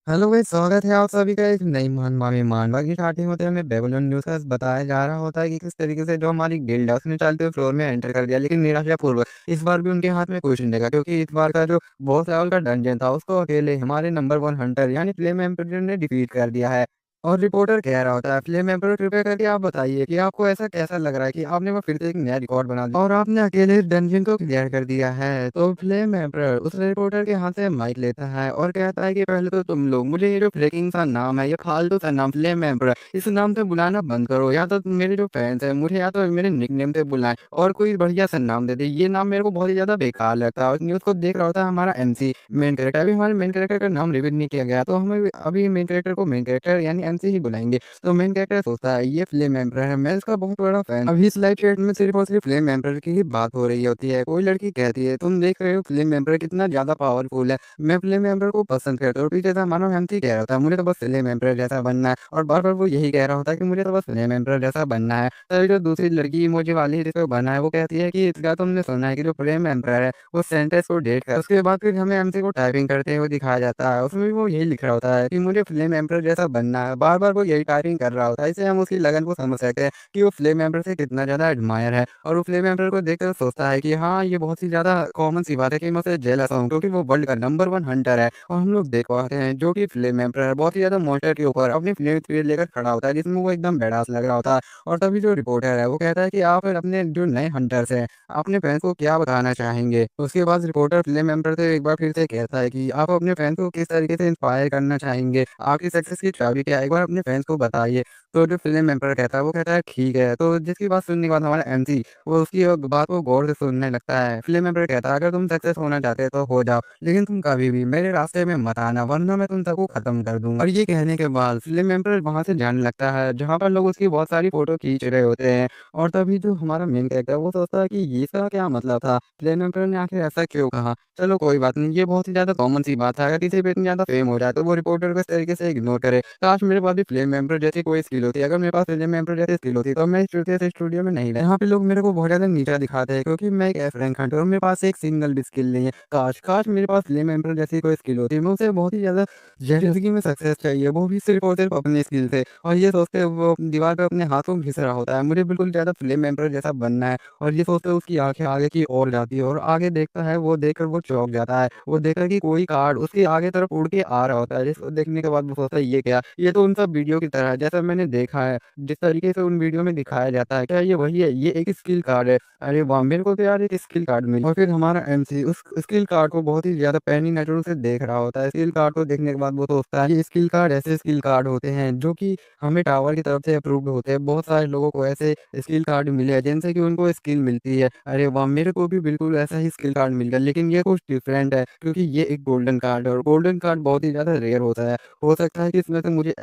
Hello भाई, स्वागत है आप सभी का एक नई मानवा की स्टार्टिंग होते हमें बेबीलोन न्यूज़ का बताया जा रहा होता है कि किस तरीके से जो हमारी गिल्ड है उसने चलते हुए फ्लोर में एंटर कर दिया, लेकिन निराशापूर्वक इस बार भी उनके हाथ में कुछ नहीं देखा, क्योंकि इस बार का जो बॉस लेवल का डंजन था उसको अकेले हमारे नंबर 1 हंटर यानी फ्लेम एम्पर ने डिफीट कर दिया है। और रिपोर्टर कह रहा होता है, फ्लेम एम्पर कृपया करके आप बताइए कि आपको ऐसा कैसा लग रहा है कि आपने वो फिर से एक नया रिकॉर्ड बना दिया और आपने अकेले इस डंजन को क्लियर कर दिया है। तो फ्लेम एम्पर उस रिपोर्टर के हाथ से माइक लेता है और कहता है कि पहले तो तुम लोग मुझे ये जो फ्लेकिंग सा नाम है, ये फालतू सा नाम फ्लेम एम्पर, इस नाम से बुलाना बंद करो, या तो मेरे जो फैंस हैं मुझे या तो मेरे निकनेम से बुलाएं और कोई बढ़िया सा नाम दे दे। ये नाम मेरे को बहुत ही ज्यादा बेकार लगता है। और न्यूज़ को देख रहा होता है हमारा एमसी मेन कैरेक्टर, अभी हमारे मेन कैरेक्टर का नाम रिवील नहीं किया गया, तो हमें अभी मेन कैरेक्टर को मेन कैरेक्टर यानी एमसी ही बुलाएंगे। तो मेन कैरेक्टर सोचता है ये फ्लेम एम्पर है, मैं इसका बहुत बड़ा फैन। अभी इस लाइव चैट में सिर्फ और सिर्फ फ्लेम एम्पर की ही बात हो रही होती है। कोई लड़की कहती है तुम देख रहे हो फ्लेम एम्पर कितना ज्यादा पावरफुल है, मैं फ्लेम एम्पर को पसंद करता हूँ। पीछे से मानो एमसी कह रहा होता है मुझे तो बस फ्लेम एम्पर जैसा बनना है, और बार बार वो यही कह रहा होता है कि मुझे तो बस फ्लेम एम्पर जैसा बनना है। तभी जो दूसरी लड़की इमोजी वाली जिसको बना है वो कहती है कि इसका तुमने सुना है कि जो फ्लेम एम्पर है वो सेंटेंस को डेट कर, उसके बाद फिर हमें एमसी को टाइपिंग करते हुए दिखाया जाता है। उसमें भी वो यही लिख रहा होता है कि मुझे फ्लेम एम्पर जैसा बनना है, बार बार वो यही टाइपिंग कर रहा होता है। इससे हम उसकी लगन को समझ सकते हैं कि वो फ्लेम एम्पर से कितना ज्यादा एडमायर है, और वो फ्लेम एम्पर को देखकर सोचता है कि हाँ ये बहुत ही ज्यादा कॉमन सी बात है कि मैं उससे जेलस हूँ, क्योंकि वो वर्ल्ड का नंबर 1 हंटर है। और हम लोग देख पाते हैं जो कि फ्लेम एम्पर है बहुत ही ज्यादा मॉन्स्टर के ऊपर अपनी फ्लेम स्पीड लेकर खड़ा होता है, जिसमें वो एकदम बेडास लग रहा होता है। और तभी जो रिपोर्टर है वो कहता है कि आप अपने जो नए हंटर्स हैं अपने फैंस को क्या बताना चाहेंगे। उसके बाद रिपोर्टर फ्लेम एम्पर से एक बार फिर से कहता है कि आप अपने फैंस को किस तरीके से इंस्पायर करना चाहेंगे, आपकी सक्सेस की चाबी क्या है, एक बार अपने फैंस को बताइए। तो जो फ़िल्म एम्पर कहता है वो कहता है ठीक है। तो जिसकी बात सुनने के बाद हमारा एमसी वो उसकी बात को गौर से सुनने लगता है। फ़िल्म एम्पर कहता है अगर तुम सक्सेस होना चाहते हो तो हो जाओ, लेकिन तुम कभी भी मेरे रास्ते में मत आना, वरना मैं तुम सबको खत्म कर दूँगा। और ये कहने के बाद फ़िल्म एम्पर वहाँ से जाने लगता है जहाँ पर लोग उसकी बहुत सारी फ़ोटो खींच रहे होते हैं। और तभी जो हमारा मेन कैरेक्टर है वो सोचता है कि ये इसका क्या मतलब था? फ़िल्म एम्पर ने आखिर ऐसा क्यों कहा? चलो कोई बात नहीं, ये बहुत ही ज़्यादा कॉमन सी बात है। अगर किसी पे इतनी ज़्यादा फ़ेम हो जाए तो वो रिपोर्टर को इस तरीके से इग्नोर करे। काश मेरे पास भी फ्लेम मेंबर जैसी कोई स्किल होती। अगर मेरे पास फ्लेम मेंबर जैसी स्किल होती तो मैं स्टूडियो में नहीं रहता। यहाँ पे लोग मेरे को बहुत ज़्यादा नीचा दिखाते हैं क्योंकि मैं एक एफ रैंक हंटर हूँ और मेरे पास एक सिंगल भी स्किल नहीं है। काश काश मेरे पास फ्लेम मेंबर जैसी कोई स्किल होती, मैं उसे बहुत ही ज़्यादा ज़िंदगी में सक्सेस चाहिए, वो भी सिर्फ और सिर्फ अपनी स्किल से। और ये सोचते हुए वो दीवार पे अपने हाथों घिस रहा होता है, मुझे बिल्कुल ज़्यादा फ्लेम मेंबर जैसा बनना है। और ये सोचते हुए उसकी आंखें आगे की ओर जाती है और आगे देखता है, वो देखकर वो चौंक जाता है। वो देखकर कि कोई कार्ड उसके आगे तरफ उड़ के आ रहा होता है, जिसको देखने के बाद वो सोचता है ये क्या? ये तो उन सब वीडियो की तरह है जैसा मैंने देखा है, जिस तरीके से उन वीडियो में दिखाया जाता है, क्या ये वही है? ये एक स्किल कार्ड है। अरे वाह! मेरे को तो यार एक स्किल कार्ड मिला। और फिर हमारा एमसी उस स्किल कार्ड को बहुत ही ज़्यादा पैनी नज़रों से देख रहा होता है। स्किल कार्ड को देखने के बाद वो सोचता है ये स्किल कार्ड ऐसे स्किल कार्ड होते हैं जो कि हमें टावर की तरफ से अप्रूव्ड होते हैं। बहुत सारे लोगों को ऐसे स्किल कार्ड मिले हैं जिनसे कि उनको स्किल मिलती है। अरे वाह! मेरे को भी बिल्कुल ऐसा ही स्किल कार्ड मिल गया, लेकिन ये कुछ डिफरेंट है क्योंकि ये एक गोल्डन कार्ड है और गोल्डन कार्ड बहुत ही ज़्यादा रेयर होता है। हो सकता है कि इसमें से मुझे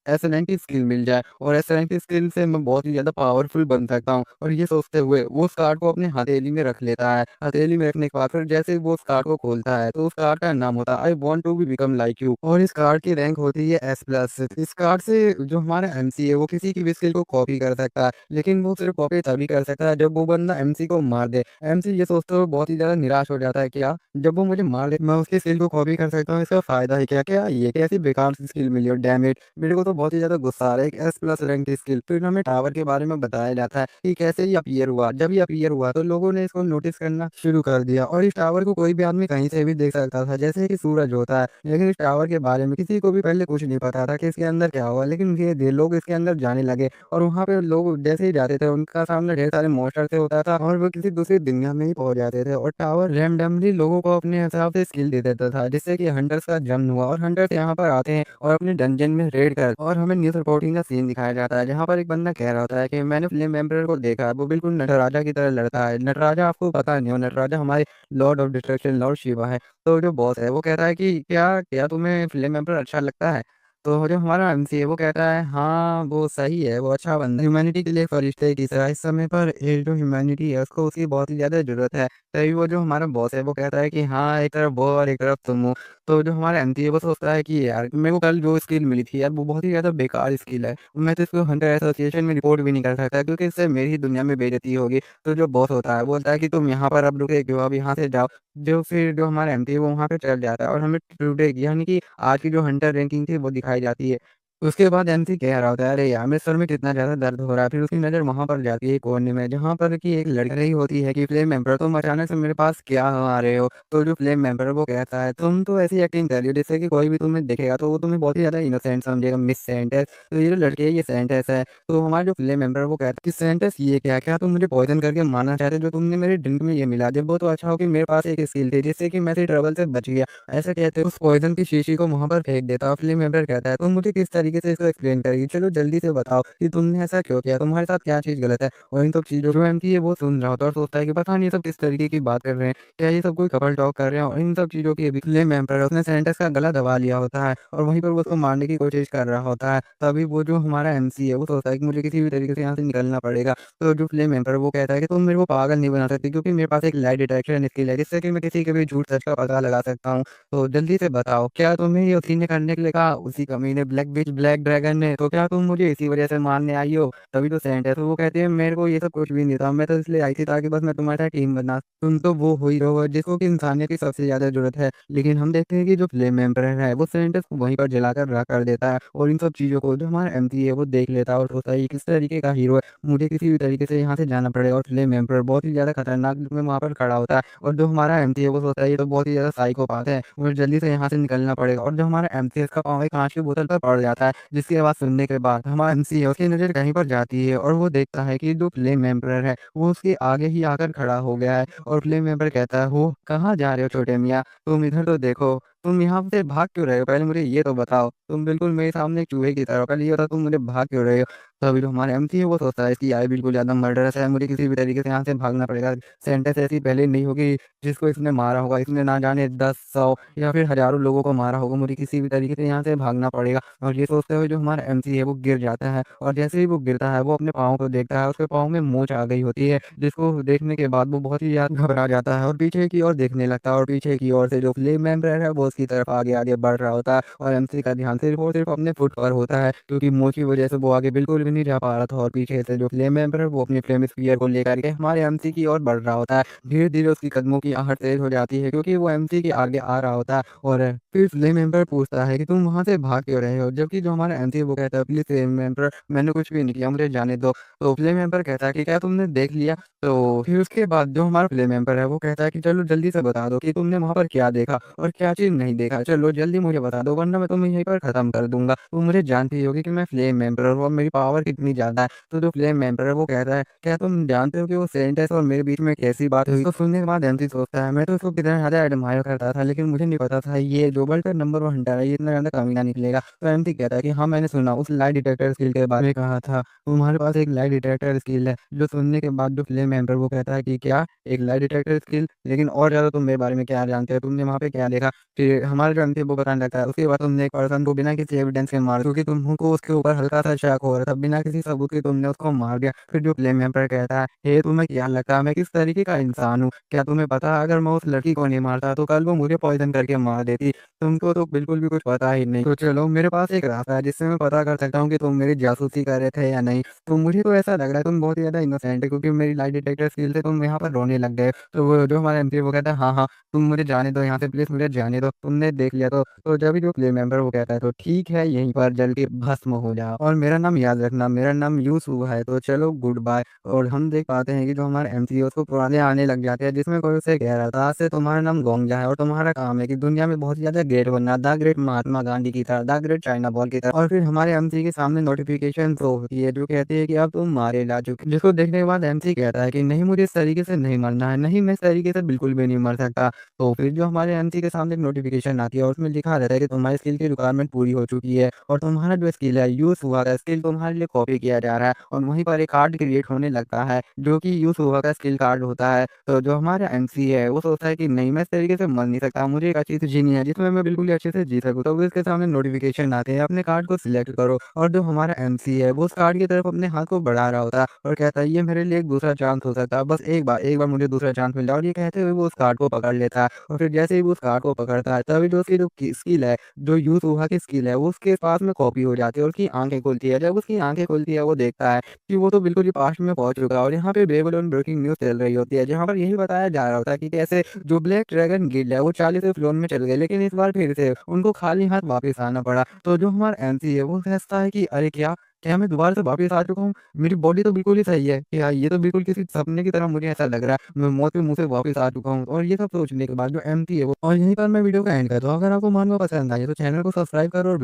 एस रैंक की स्किल मिल जाए और एस रैंक की स्किल से मैं बहुत ही ज़्यादा पावरफुल बन सकता हूँ। और ये सोचते हुए वो उस कार्ड को अपने हथेली में रख लेता है। हथेली में रखने के बाद फिर जैसे ही वो उस कार्ड को खोलता है तो उस कार्ड का नाम होता है I want to be become like you, और इस कार्ड की रैंक होती है एस प्लस। इस कार्ड से जो हमारा एमसी है वो किसी की भी स्किल को कॉपी कर सकता है, लेकिन वो सिर्फ कॉपी तभी कर सकता है जब वो बंदा एमसी को मार दे। एमसी ये सोचते हुए बहुत ही ज़्यादा निराश हो जाता है कि यार जब वो मुझे मार दे मैं उसकी स्किल को कॉपी कर सकता हूँ, इसका फ़ायदा ही क्या? क्या ये कैसी बेकार सी स्किल मिली, और डैम इट! मेरे को तो बहुत ही ज़्यादा गुस्सा आ रहा है। एक एस प्लस रैंक की स्किल। फिर हमें टावर के बारे में बताया जाता है कि कैसे ये अपीयर हुआ। जब ये अपीयर हुआ तो लोगों ने इसको नोटिस करना शुरू कर दिया, और इस टावर को कोई भी आदमी कहीं से भी देख सकता था जैसे कि सूरज होता है। लेकिन इस टावर के बारे में किसी को भी पहले कुछ नहीं पता था कि इसके अंदर क्या हुआ, लेकिन धीरे-धीरे लोग इसके अंदर जाने लगे और वहाँ पे लोग जैसे ही जाते थे उनका सामने ढेर सारे मॉन्स्टर से होता था और वो किसी दूसरी दुनिया में ही पहुँच जाते थे। और टावर रैंडमली लोगों को अपने हिसाब से स्किल दे देता था, जिससे कि हंटर्स का जन्म हुआ और हंटर्स यहाँ पर आते हैं और अपने डंजन में रेड कर, और हमें न्यूज़ रिपोर्टिंग का सीन दिखाया जाता है जहाँ पर एक बंदा कह रहा होता है कि मैंने फ्लेम एम्परर को देखा है, वो बिल्कुल नटराजा की तरह लड़ता है। नटराजा आपको पता नहीं हो, नटराजा हमारे Lord of destruction Lord Shiva है। तो जो बॉस है वो कहता है कि क्या क्या तुम्हें फ्लेम एम्परर अच्छा लगता है? तो जो हमारा एमसी है वो कहता है हाँ, वो सही है, वो अच्छा बंदा है, ह्यूमैनिटी के लिए फरिश्ते की तरह। इस समय पर ये जो ह्यूमैनिटी है उसको उसकी बहुत ही ज़्यादा ज़रूरत है। तभी वो जो हमारा बॉस है वो कहता है कि हाँ, एक तरफ वो और एक तरफ तुम हो। तो जो हमारा एमसी है वो सोचता है कि यार मेरे को कल जो स्किल मिली थी यार वो बहुत ही ज़्यादा बेकार स्किल है। मैं तो इसको हंटर एसोसिएशन में रिपोर्ट भी नहीं कर सकता क्योंकि इससे मेरी ही दुनिया में बेइज़्ज़ती होगी। तो जो बॉस होता है, बोलता है कि तुम यहाँ पर अब रुके क्यों? अब यहाँ से जाओ। जो फिर जो हमारा एमपी है वो वहाँ पे चल जाता है और हमें टुडे की यानी कि आज की जो हंटर रैंकिंग थी वो दिखाई जाती है। उसके बाद एमसी कह रहा होता है, "अरे यार! मेरे सर में कितना ज़्यादा दर्द हो रहा है।" फिर उसकी नज़र वहाँ पर जाती है कोने में जहाँ पर कि एक लड़की रही होती है कि फ्लेम मेंबर तुम अचानक से मेरे पास क्या आ रहे हो? तो जो फ्लेम मेंबर है वो कहता है, "तुम तो ऐसी एक्टिंग कर रही हो जिससे कि कोई भी तुम्हें देखेगा तो वो तुम्हें बहुत ही ज़्यादा इनोसेंट समझेगा, मिस सेंटेंस। तो ये जो लड़की है ये सेंटेंस है।" तो हमारा जो फ्लेम मेंबर है वो कहता है कि सेंटेंस ये क्या? क्या तुम मुझे पॉइज़न करके मारना चाहते हो? जो तुमने मेरे ड्रिंक में ये मिला दिया वो तो अच्छा हो कि मेरे पास एक स्किल थी जिससे कि मैं इस ट्रबल से बच गया। ऐसा कहते उस पॉइज़न की शीशी को वहाँ पर फेंक देता है और फ़िल्म मेकर कहता है, "तुम मुझे किस तरीके से इसको एक्सप्लेन करेगी? चलो जल्दी से बताओ कि तुमने ऐसा क्यों किया? तुम्हारे साथ क्या चीज़ गलत है?" और इन सब चीज़ों जो एमपी है वो सुन रहा होता है और सोचता है कि पता नहीं ये सब किस तरीके की बात कर रहे हैं? क्या ये सब कोई कपल टॉक कर रहे हैं? और इन सब चीज़ों की अभी फ़िल्म एम्पर है उसने सेंटेंस का गला दबा लिया होता है और वहीं पर वो उसको मारने की कोशिश कर रहा होता है। तभी वो जो हमारा एमसी है वो सोचता है कि मुझे किसी भी तरीके से यहाँ से निकलना पड़ेगा। तो जो फ़िल्म एम्पर है वो कहता है कि तुम मेरे को पागल नहीं बना सकती क्योंकि मेरे पास एक लाई डिटेक्शन स्किल है जिससे कि मैं किसी के भी झूठ सच का पता लगा सकता हूँ। तो जल्दी से बताओ, क्या तुम्हें ये उसी ने करने के लिए कहा? उसी कमीने ब्लैक विच ब्लैक ड्रैगन ने? तो क्या तुम मुझे इसी वज़ह से मारने आई हो? तभी तो सेंट है। तो वो कहती है मेरे को ये सब कुछ भी नहीं था। मैं तो इसलिए आई थी ताकि बस मैं तुम्हारे साथ टीम बना। तुम तो वो हीरो हो जिसको कि इंसानियत की सबसे ज़्यादा ज़रूरत है। लेकिन हम देखते हैं कि जो फ्लेम एम्परर है वो सेंटर्स को वहीं पर जलाकर राख कर देता है और इन सब चीज़ों को जो हमारा एमपी है वो देख लेता है और सोचता है ये किस तरीके का हीरो है। मुझे किसी भी तरीके से यहाँ से जाना पड़ेगा और फ्लेम एम्परर बहुत ही ज़्यादा खतरनाक रूप में वहाँ पर खड़ा होता है। और जो हमारा एमटी है वो सोचता है ये तो बहुत ही ज़्यादा साइकोपाथ है, मुझे जल्दी से यहाँ से निकलना पड़ेगा। और जो हमारा एमसी है इसका पाँव एक काँच की बोतल पर पड़ जाता है, जिसकी आवाज़ सुनने के बाद हमारा एमसी है उसकी नज़र कहीं पर जाती है और वो देखता है कि जो फ्लेम एम्परर है वो उसके आगे ही आकर खड़ा हो गया है। और फ्लेम एम्परर कहता है, "हो कहाँ जा रहे हो छोटे मियाँ? तुम इधर तो देखो, तुम यहाँ से भाग क्यों रहे हो? पहले मुझे ये तो बताओ, तुम बिल्कुल मेरे सामने एक चूहे की तरह हो, पहले ये बताओ तुम मुझे भाग क्यों रहे हो?" तो अभी जो हमारा एमसी है वो सोचता है इसकी आय बिल्कुल ज़्यादा मर्डरस है, मुझे किसी भी तरीके से यहाँ से भागना पड़ेगा। सेंटेंस ऐसी पहले नहीं होगी जिसको इसने मारा होगा, इसने ना जाने 10, 100 या फिर हज़ारों लोगों को मारा होगा, मुझे किसी भी तरीके से यहाँ से भागना पड़ेगा। और ये सोचते हुए जो हमारा एमसी है वो गिर जाता है और जैसे ही वो गिरता है वो अपने पाँव को देखता है, उसके पाँव में मोच आ गई होती है, जिसको देखने के बाद वो बहुत ही ज़्यादा घबरा जाता है और पीछे की ओर देखने लगता है और पीछे की ओर से जो फ्लेम एम्परर है वो उसकी तरफ आगे-आगे बढ़ रहा होता है और एमसी का ध्यान सिर्फ़ और सिर्फ़ अपने फुट पर होता है क्योंकि मोच की वज़ह से वो आगे बिल्कुल भी नहीं जा पा रहा था और पीछे से जो फ्लेम एम्परर वो अपनी फ्लेम स्फीयर को लेकर के हमारे एमसी की ओर बढ़ रहा होता है। धीरे-धीरे उसकी कदमों की आहट तेज़ हो जाती है क्योंकि वो एमसी के आगे आ रहा होता है और फिर फ्लेम एम्परर पूछता है कि तुम वहाँ से भाग क्यों रहे हो? जबकि जो हमारा एमसी है वो कहता है प्लीज़ फ्लेम एम्परर मैंने कुछ भी नहीं किया, मुझे जाने दो। तो फ्लेम एम्परर कहता है कि क्या तुमने देख लिया? तो फिर उसके बाद जो हमारा फ्लेम एम्परर है वो कहता है कि चलो जल्दी से बता दो कि तुमने वहाँ पर क्या देखा और क्या चीज़ नहीं देखा? चलो जल्दी मुझे बता दो वरना मैं तुम्हें यहीं पर ख़त्म कर दूँगा। तुम मुझे जानती ही होगी कि मैं फ्लेम एम्परर हूँ और मेरी पावर कितनी ज़्यादा है। तो जो फ्लेम एम्परर है वो कहता है, क्या तुम जानते हो कि वो सेंटेंस और मेरे बीच में कैसी बात हुई? तो सुनने के बाद एमसी सोचता है मैं तो इसको कितना ज़्यादा एडमायर करता था लेकिन मुझे नहीं पता था ये जो वर्ल्ड का नंबर 1 हंटर है ये इतना ज़्यादा कमीना निकलेगा। तो एमसी कहता है कि हाँ, मैंने सुना उस लाई डिटेक्टर स्किल के बारे में कहा था। तुम्हारे पास एक लाई डिटेक्टर स्किल है। जो सुनने के बाद जो फ्लेम एम्परर वो कहता है कि क्या? एक लाई डिटेक्टर स्किल? लेकिन और ज़्यादा तुम मेरे बारे में क्या जानते हो? तुमने वहाँ पे क्या देखा? फिर हमारा जो एमसी वो बताने लगता है उसके बाद तुमने एक पर्सन को बिना किसी एविडेंस के मार क्योंकि तुमको उसके ऊपर हल्का-सा शक हो रहा था, बिना किसी सबूत के तुमने उसको मार दिया। फिर जो फ्लेम एम्परर कहता है, "हे तुम्हें क्या लगता है मैं किस तरीके का इंसान हूँ? क्या तुम्हें पता है अगर मैं उस लड़की को नहीं मारता तो कल वो मुझे पॉइज़न करके मार देती। तुमको तो बिल्कुल भी कुछ पता ही नहीं। तो चलो मेरे पास एक रास्ता है जिससे मैं पता कर सकता हूँ कि तुम मेरी जासूसी कर रहे थे या नहीं। तो मुझे तो ऐसा लग रहा है तुम बहुत ही ज़्यादा इनोसेंट है क्योंकि मेरी लाई डिटेक्टर स्किल से तुम यहाँ पर रोने लग गए।" तो वो जो हमारा एमपी वो कहता है, "हाँ, हाँ, तुम मुझे जाने दो यहाँ से प्लीज़ मुझे जाने दो। तुमने देख लिया तो।" तो जब भी जो फ्लेम मेंबर वो कहता है तो ठीक है यहीं पर जल के भस्म हो जाओ और मेरा नाम याद रखना, मेरा नाम यूसुफ है तो चलो गुड बाय। और हम देख पाते हैं कि जो हमारा एमसी है उसको पुराने आने लग जाते हैं जिसमें कोई उसे कह रहा था आज से तुम्हारा नाम गोंगजा है और तुम्हारा काम है कि दुनिया में बहुत ज़्यादा ग्रेट बनना, द ग्रेट महात्मा गांधी की तरह, द ग्रेट चाइना बॉल की तरह। और फिर हमारे एमसी के सामने नोटिफिकेशन शो होती है जो कहती है कि अब तुम मारे जा चुके, जिसको देखने के बाद एमसी कहता है कि नहीं मुझे इस तरीके से नहीं मरना है, नहीं मैं इस तरीके से बिल्कुल भी नहीं मर सकता। तो फिर जो हमारे एमसी के सामने एक नोटिफिकेशन आती है और उसमें लिखा रहता है कि तुम्हारी स्किल की रिक्वायरमेंट पूरी हो चुकी है और तुम्हारा जो स्किल है यूज़ हुआ का स्किल तुम्हारे लिए कॉपी किया जा रहा है और वहीं पर एक कार्ड क्रिएट होने लगता है जो कि यूज़ हुआ का स्किल कार्ड होता है। तो जो हमारा एमसी है वो सोचता है कि नहीं मैं इस तरीके से मर नहीं सकता, मुझे एक अच्छी सी जीनी है जिसमें मैं में बिल्कुल ही अच्छे से जी सकूँ। तो इसके सामने नोटिफ़िकेशन आते हैं, अपने कार्ड को सिलेक्ट करो और जो हमारा एमसी है वो उस कार्ड की तरफ अपने हाथ को बढ़ा रहा होता है और कहता है ये मेरे लिए एक दूसरा चांस हो सकता है, बस एक बार मुझे दूसरा चांस मिल जाए। और ये कहते हुए वो उस कार्ड को पकड़ लेता है और फिर जैसे ही वो उस कार्ड को पकड़ता है तभी जो उसकी जो स्किल है, जो यूज़ की स्किल है वो उसके पास में कॉपी हो जाती है और उसकी आँखें खुलती है। जब उसकी आँखें खुलती है वो देखता है कि वो तो बिल्कुल ही पास्ट में पहुँच चुका है और यहाँ पे बेबीलोन ब्रेकिंग न्यूज़ चल रही होती है, जहाँ पर यही बताया जा रहा होता है कि कैसे जो ब्लैक ड्रैगन गिल्ड है वो 40वें फ्लोर में चल गए, लेकिन इस बार फिर से उनको खाली हाथ वापस आना पड़ा। तो जो हमारा एमसी है वो सोचता है कि अरे क्या मैं दोबारा से वापस आ चुका हूँ? मेरी बॉडी तो बिल्कुल ही सही है कि हाँ, ये तो बिल्कुल किसी सपने की तरह मुझे ऐसा लग रहा है। मैं मौत के मुँह से वापस आ चुका हूँ और ये सब सोचने के बाद जो एमसी है वो और यहीं पर मैं वीडियो का एंड करता हूँ। अगर आपको मालूम पसंद आए तो चैनल को सब्सक्राइब करो और